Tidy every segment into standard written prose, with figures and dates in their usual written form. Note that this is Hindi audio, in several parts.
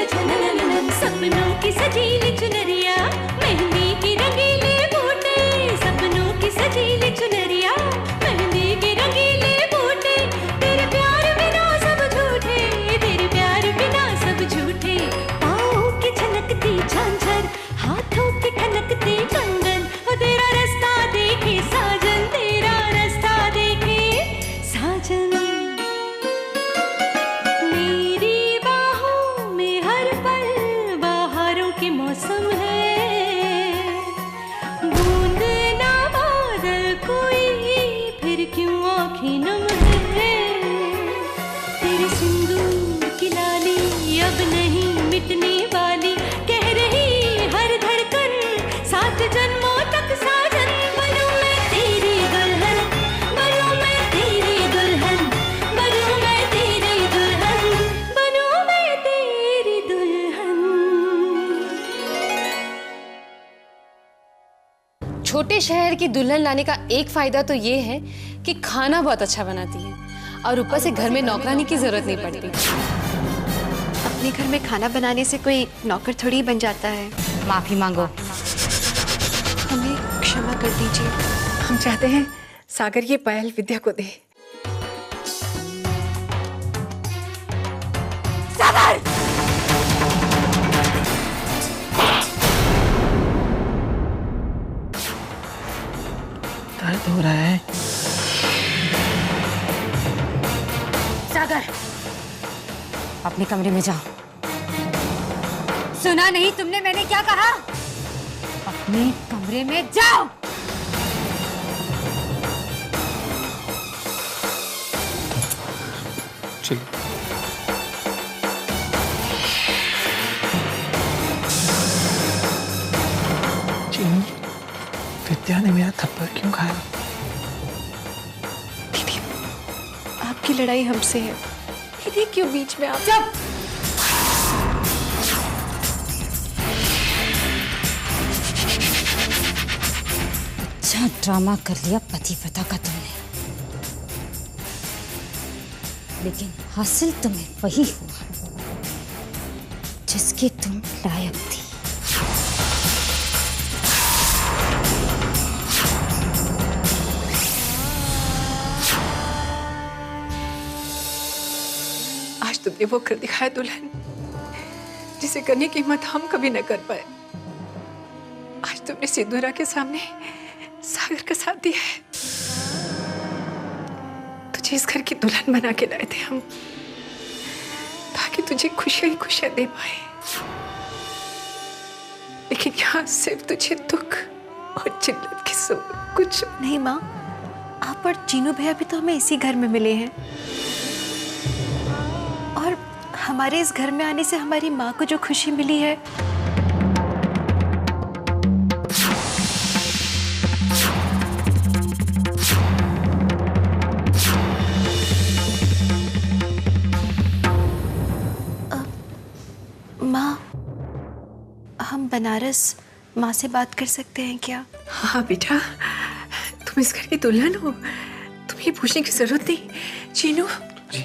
झननननन, सपनों की सजीली चुनरिया, मेहंदी की रंगीले बूटे, सपनों की सजीली चुनरिया, मेहंदी की रंगीले बूटे, तेरे प्यार बिना सब झूठे, तेरे प्यार बिना सब झूठे, पाँव की छनकती झांझर, हाथों की ठनकती कंगन, वो तेरा रास्ता देखे साजन, तेरा रास्ता देखे साजन। मेरी बाहों में हर पल बहारों के मौसम है, बूंद ना बादल कोई फिर क्यों आँखें नम है, तेरे सिंदूर की लाली अब नहीं मिटने वाली, कह रही हर धड़कन सात जन्मों तक साजन। बनूं मैं तेरी दुल्हन, बनूं मैं तेरी दुल्हन, बनूं मैं तेरी दुल्हन, बनूं मैं तेरी दुल्हन। छोटे शहर की दुल्हन लाने का एक फायदा तो ये है कि खाना बहुत अच्छा बनाती है और ऊपर से घर में नौकरानी की जरूरत नहीं पड़ती। अपने घर में खाना बनाने से कोई नौकर थोड़ी बन जाता है। माफी मांगो। हमें क्षमा कर दीजिए। हम चाहते हैं सागर ये पायल विद्या को दे। सागर! दर्द हो रहा है। सागर, अपने कमरे में जाओ। सुना नहीं तुमने मैंने क्या कहा? अपने कमरे में जाओ। चलो। चीनू, विद्या ने मेरा थप्पड़ क्यों खाया? दीदी, आपकी लड़ाई हमसे है। दीदी क्यों बीच में आप? चुप। अच्छा ड्रामा कर लिया पतिव्रता का तुमने, लेकिन हासिल तुम्हें वही हुआ जिसके तुम लायक थी। आज तुमने वो कर दिखाया दुल्हन, जिसे करने की हिम्मत हम कभी न कर पाए। आज तुमने सिंदूरा के सामने सागर का साथ दिया है। तुझे इस घर की दुल्हन बना के लाए थे हम, ताकि तुझे खुशियां ही खुशियां दे पाए, लेकिन यहाँ सिर्फ तुझे दुख और जिल्लत की सोच। कुछ नहीं माँ, आप और चीनू भैया भी तो हमें इसी घर में मिले हैं, और हमारे इस घर में आने से हमारी माँ को जो खुशी मिली है, माँ, हम बनारस माँ से बात कर सकते हैं क्या? हाँ बेटा, तुम इस घर की दुल्हन हो, तुम्हें पूछने की जरूरत नहीं। चीनू जी।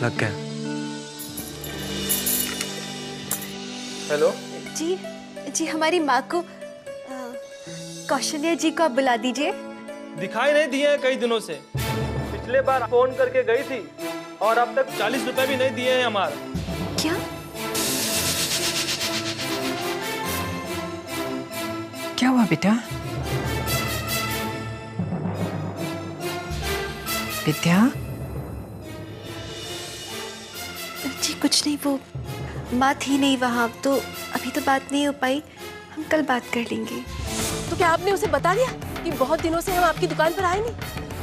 लग गया। हेलो जी जी, हमारी माँ को कौशल्या जी को आप बुला दीजिए। दिखाई नहीं दिए हैं कई दिनों से। पिछले बार फोन करके गई थी और अब तक 40 रुपए भी नहीं दिए हैं हमारे। क्या? क्या हुआ बेटा? विद्या? जी कुछ नहीं, वो माँ थी नहीं वहाँ, तो अभी तो बात नहीं हो पाई। हम कल बात कर लेंगे। तो क्या आपने उसे बता दिया कि बहुत दिनों से हम आपकी दुकान पर आए नहीं,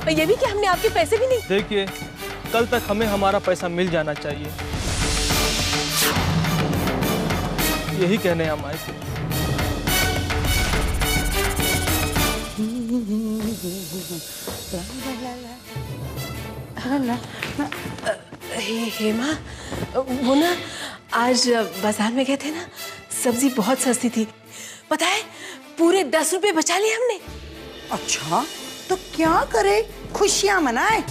और ये भी कि हमने आपके पैसे भी नहीं? देखिए, कल तक हमें हमारा पैसा मिल जाना चाहिए, यही कहने हम आए थे। हेमा, वो ना आज बाजार में गए थे ना, सब्जी बहुत सस्ती थी, पता है पूरे 10 रुपए बचा लिए हमने। अच्छा, तो क्या करे? खुशियां मनाएं।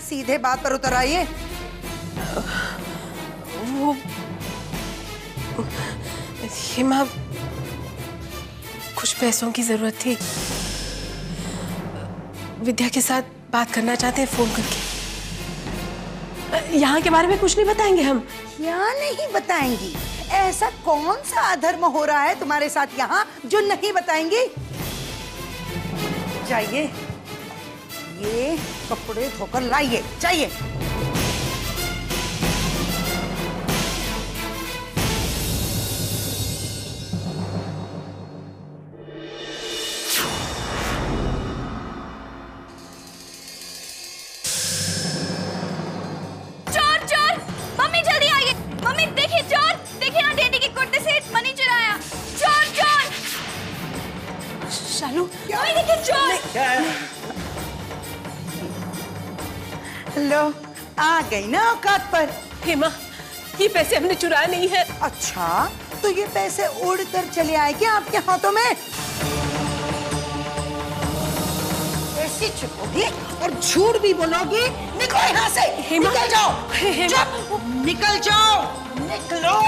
सीधे बात पर उतर आइए। वो हेमा, कुछ पैसों की जरूरत थी। विद्या के साथ बात करना चाहते हैं फोन करके। यहाँ के बारे में कुछ नहीं बताएंगे हम। क्या नहीं बताएंगी? ऐसा कौन सा अधर्म हो रहा है तुम्हारे साथ यहाँ जो नहीं बताएंगी? जाइए, ये कपड़े धोकर लाइए, जाइए। लो, आ गई ना औकात पर। हेमा, ये पैसे हमने चुराए नहीं है। अच्छा, तो ये पैसे उड़कर चले आए क्या आपके हाथों में? ऐसी चुपोगी और झूठ भी बोलोगी? निकलो यहाँ से। हेमा, निकल जाओ। हेमा, निकल जाओ, निकलो।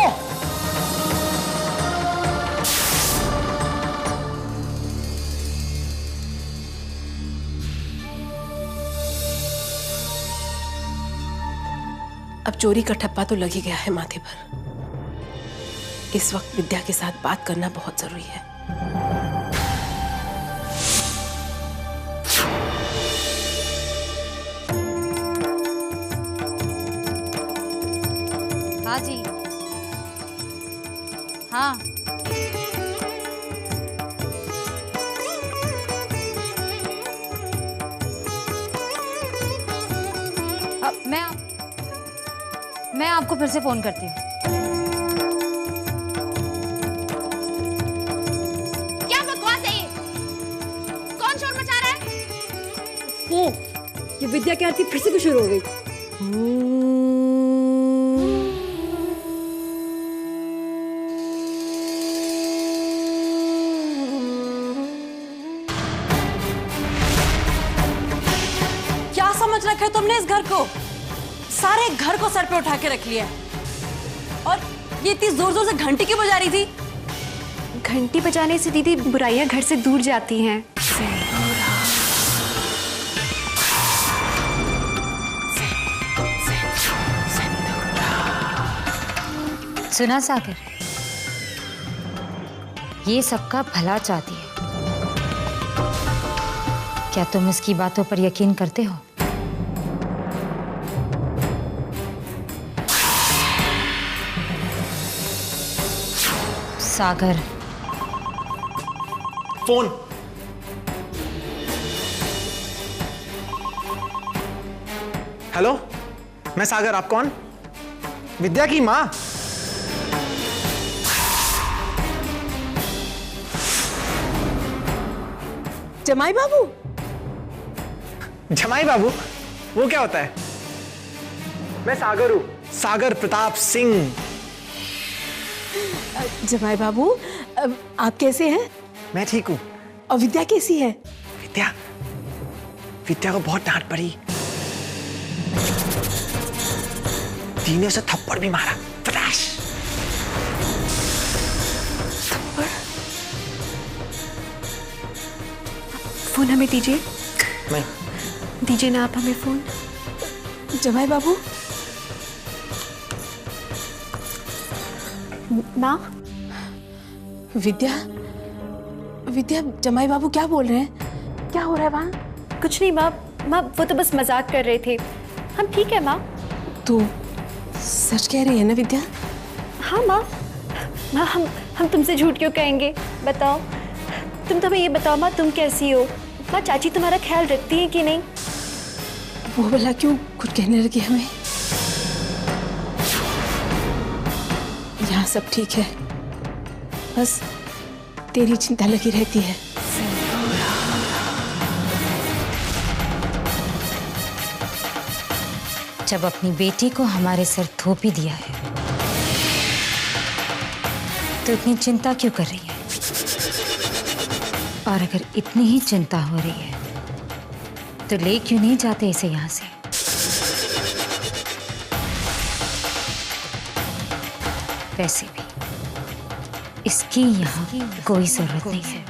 अब चोरी का ठप्पा तो लग ही गया है माथे पर। इस वक्त विद्या के साथ बात करना बहुत जरूरी है। हाँ जी, हाँ। अब मैं आपको फिर से फोन करती हूँ। क्या बकवास है ये? कौन शोर मचा रहा है? वो ये विद्या की आरती फिर से भी शुरू हो गई। क्या समझ रखा है तुमने इस घर को? सारे घर को सर पे उठा के रख लिया। और ये इतनी जोर जोर से घंटी क्यों बजा रही थी? घंटी बजाने से दीदी बुराइयां घर से दूर जाती हैं। सुना सागर, ये सबका भला चाहती है। क्या तुम इसकी बातों पर यकीन करते हो? सागर, फोन। हेलो, मैं सागर। आप कौन? विद्या की माँ? जमाई बाबू? जमाई बाबू? वो क्या होता है? मैं सागर हूं, सागर प्रताप सिंह। जमाई बाबू, आप कैसे हैं? मैं ठीक हूँ। और विद्या कैसी है? विद्या विद्या को बहुत डांट पड़ी। दी ने उसे थप्पड़ भी मारा। फटाश। थप्पड़? फोन हमें दीजिए। नहीं। दीजिए ना आप हमें फोन। जमाई बाबू? माँ? विद्या? विद्या, जमाई बाबू क्या बोल रहे हैं? क्या हो रहा है वहाँ? कुछ नहीं माँ, माँ वो तो बस मजाक कर रहे थे। हम ठीक है माँ। तू सच कह रही है ना विद्या? हाँ माँ। माँ हम तुमसे झूठ क्यों कहेंगे? बताओ, तुम तो हमें ये बताओ माँ, तुम कैसी हो? माँ चाची तुम्हारा ख्याल रखती है कि नहीं? वो भला क्यों कुछ कहने लगी हमें? यहाँ सब ठीक है, बस तेरी चिंता लगी रहती है। जब अपनी बेटी को हमारे सर थोप ही दिया है तो इतनी चिंता क्यों कर रही है? और अगर इतनी ही चिंता हो रही है तो ले क्यों नहीं जाते इसे यहाँ से? वैसे भी इसकी यहाँ कोई जरूरत नहीं है।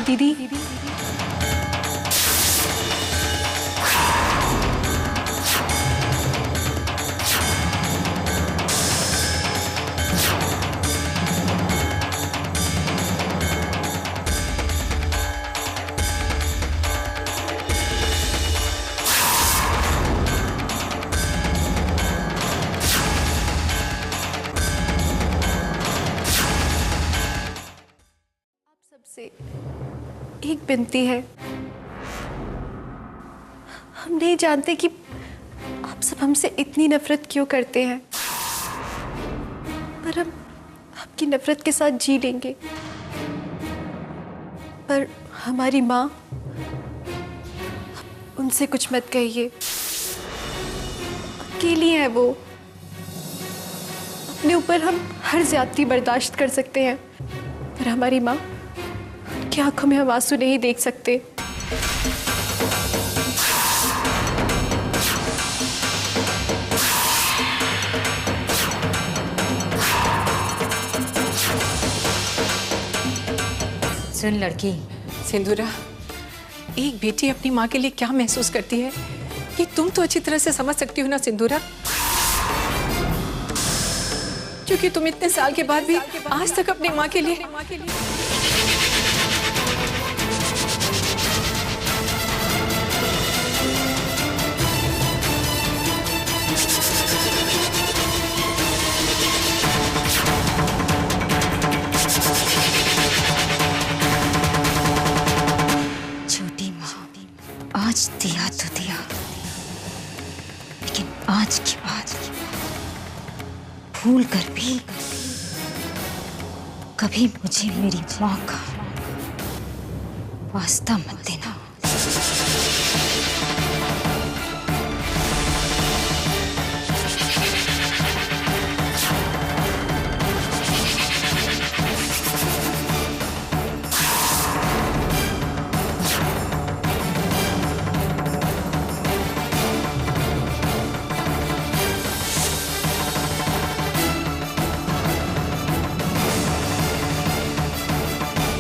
दीदी, सबसे एक विनती है। हम नहीं जानते कि आप सब हमसे इतनी नफरत क्यों करते हैं, पर हम आपकी नफरत के साथ जी लेंगे। पर हमारी माँ, उनसे कुछ मत कहिए। अकेली है वो, अपने ऊपर हम हर ज्यादती बर्दाश्त कर सकते हैं, पर हमारी माँ की आंखों में हम आंसू नहीं देख सकते। सुन लड़की, सिंदूरा, एक बेटी अपनी माँ के लिए क्या महसूस करती है ये तुम तो अच्छी तरह से समझ सकती हो ना सिंदूरा, क्योंकि तुम इतने साल के बाद भी आज तक अपनी माँ के लिए आज दिया तो दिया, लेकिन आज की बात भूल कर भी कभी मुझे मेरी माँ का वास्ता मत देना।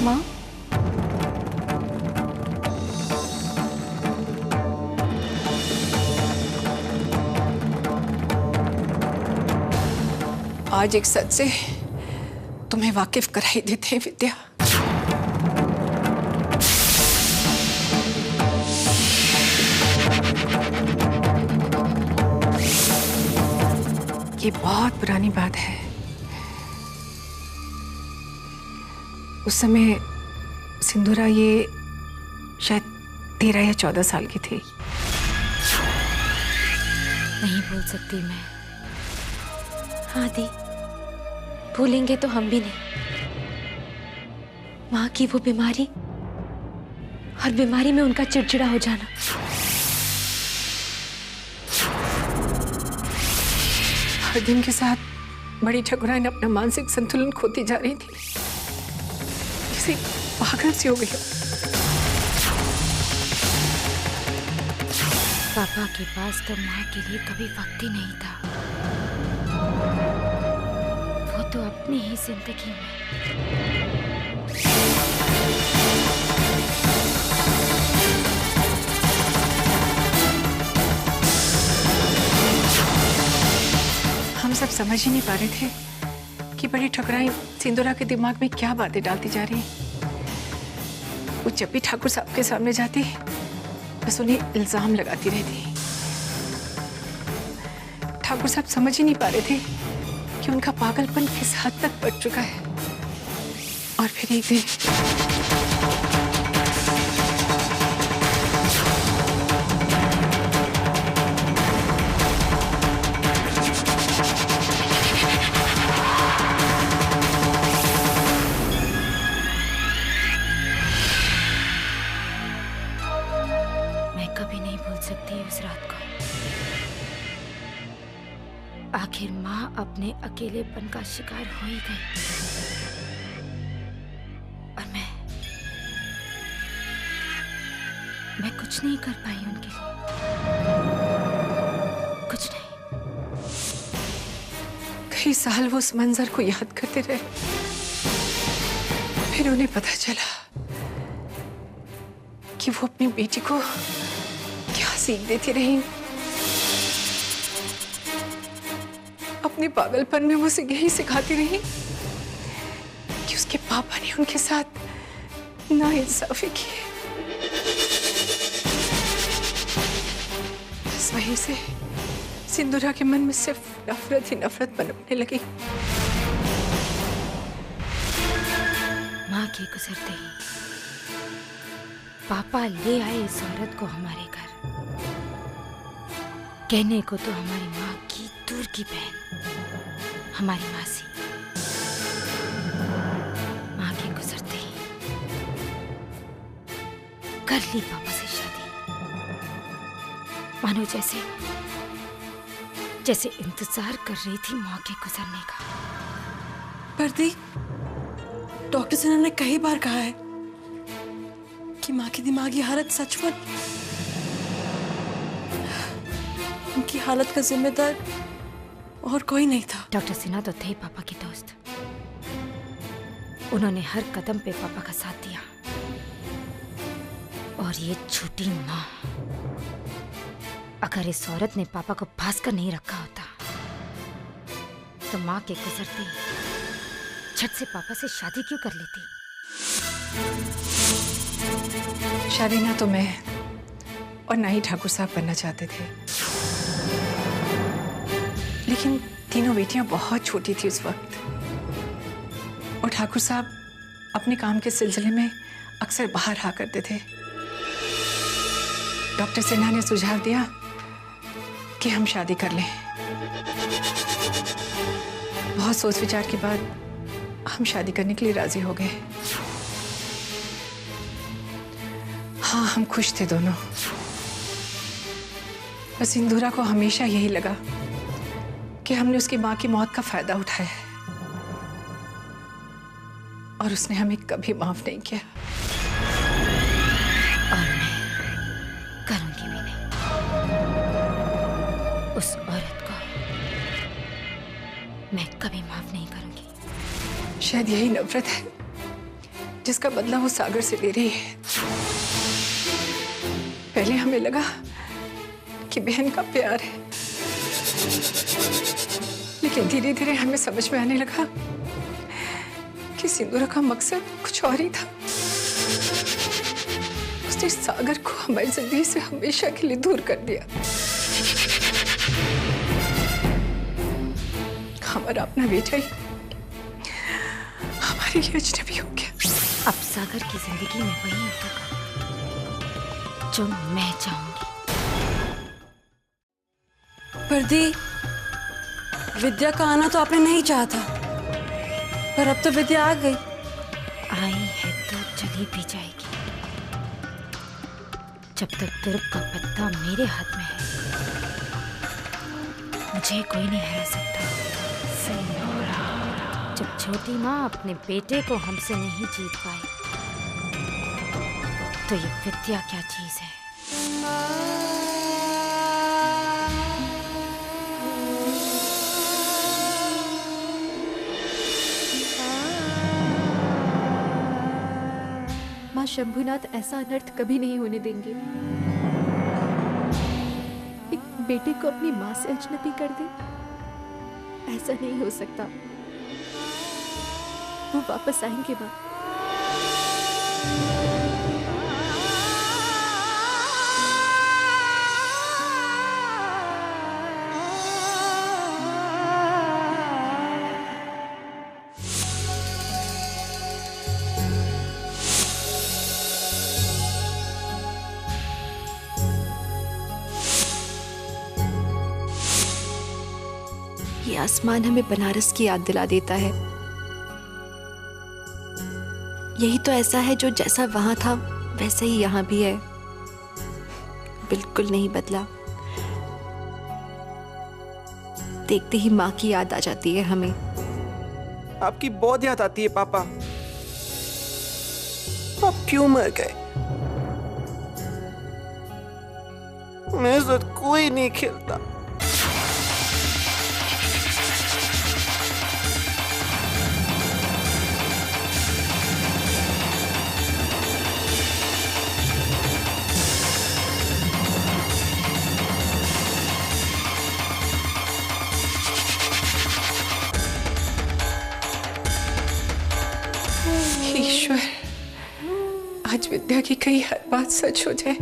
माँ, आज एक सच से तुम्हें वाकिफ कराई देते हैं विद्या। ये बहुत पुरानी बात है। उस समय सिंदूरा ये शायद 13 या 14 साल की थी। नहीं भूल सकती मैं। हाँ दी, भूलेंगे तो हम भी नहीं। माँ की वो बीमारी और बीमारी में उनका चिड़चिड़ा हो जाना। हर दिन के साथ बड़ी ठकुराइन अपना मानसिक संतुलन खोती जा रही थी, जैसे पागल सी हो गई। पापा के पास तो माँ के लिए कभी वक्त ही नहीं था। वो तो अपनी ही जिंदगी में। हम सब समझ ही नहीं पा रहे थे कि बड़ी ठकुराइन सिंदूरा के दिमाग में क्या बातें डालती जा रही। वो जब भी ठाकुर साहब के सामने जाती बस उन्हें इल्जाम लगाती रहती। ठाकुर साहब समझ ही नहीं पा रहे थे कि उनका पागलपन किस हद तक बढ़ चुका है। और फिर एक दिन मैं कभी नहीं भूल सकती उस रात को। आखिर माँ अपने अकेलेपन का शिकार हो ही गई और मैं कुछ नहीं कर पाई उनके लिए, कुछ नहीं। कई साल वो उस मंजर को याद करते रहे, फिर उन्हें पता चला कि वो अपनी बेटी को क्या सीख देती रही। अपने पागलपन में वो उसे यही सिखाती रही कि उसके पापा ने उनके साथ नाइंसाफी की है। इस वजह से सिंदूरा के मन में सिर्फ नफरत ही नफरत पनपने लगी। माँ के गुजरते ही पापा ले आए इस औरत को हमारे घर। कहने को तो हमारी माँ की दूर की बहन, हमारी मासी। माँ के गुजरते ही कर ली पापा से शादी, मानो जैसे इंतजार कर रही थी मौके गुजरने का। प्रदीप, डॉक्टर सिन्हा ने कई बार कहा है कि माँ की दिमागी हालत सचमुच, उनकी हालत का जिम्मेदार और कोई नहीं था। डॉक्टर सिन्हा तो थे पापा के दोस्त, उन्होंने हर कदम पे पापा का साथ दिया। और ये झूठी माँ, अगर इस औरत ने पापा को फांस कर नहीं रखा होता तो माँ के गुजरते ही झट से पापा से शादी क्यों कर लेती? शादी ना तो मैं और ना ही ठाकुर साहब करना चाहते थे, लेकिन तीनों बेटियां बहुत छोटी थी उस वक्त, और ठाकुर साहब अपने काम के सिलसिले में अक्सर बाहर रहा करते थे। डॉक्टर सिन्हा ने सुझाव दिया कि हम शादी कर लें। बहुत सोच विचार के बाद हम शादी करने के लिए राजी हो गए। हाँ, हम खुश थे दोनों। बस सिंदूरा को हमेशा यही लगा कि हमने उसकी माँ की मौत का फायदा उठाया है, और उसने हमें कभी माफ नहीं किया। और मैं करूंगी भी नहीं। उस औरत को मैं कभी माफ नहीं करूंगी। शायद यही नफरत है जिसका बदला वो सागर से ले रही है। पहले हमें लगा कि बहन का प्यार है, लेकिन धीरे धीरे हमें समझ में आने लगा कि सिंदूरा का मकसद कुछ और ही था। उसने सागर को हमारी जिंदगी से हमेशा के लिए दूर कर दिया। हमारा अपना बेटा ही हमारे लिए अजनबी हो गया। अब सागर की जिंदगी में वही होगा जो मैं चाहूंगी। प्रदीप, विद्या का आना तो आपने नहीं चाहा था, पर अब तो विद्या आ गई। आई है तो चली भी जाएगी। जब तक दुर्ग का पत्ता मेरे हाथ में है, मुझे कोई नहीं हरा सकता। जब छोटी माँ अपने बेटे को हमसे नहीं जीत पाई, तो ये विद्या क्या चीज है? माँ शंभुनाथ ऐसा अनर्थ कभी नहीं होने देंगे। एक बेटे को अपनी माँ से अजनबी कर दे, ऐसा नहीं हो सकता। वो वापस आएंगे माँ। ये आसमान हमें बनारस की याद दिला देता है। यही तो ऐसा है जो जैसा वहां था वैसा ही यहाँ भी है, बिल्कुल नहीं बदला। देखते ही माँ की याद आ जाती है हमें। आपकी बहुत याद आती है पापा। आप क्यों मर गए? मेरे साथ कोई नहीं खेलता। ईश्वर, आज विद्या की कही हर बात सच हो जाए,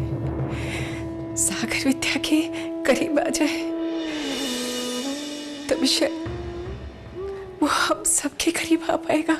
सागर विद्या के करीब आ जाए, तभी शायद वो हम सबके करीब आ पाएगा।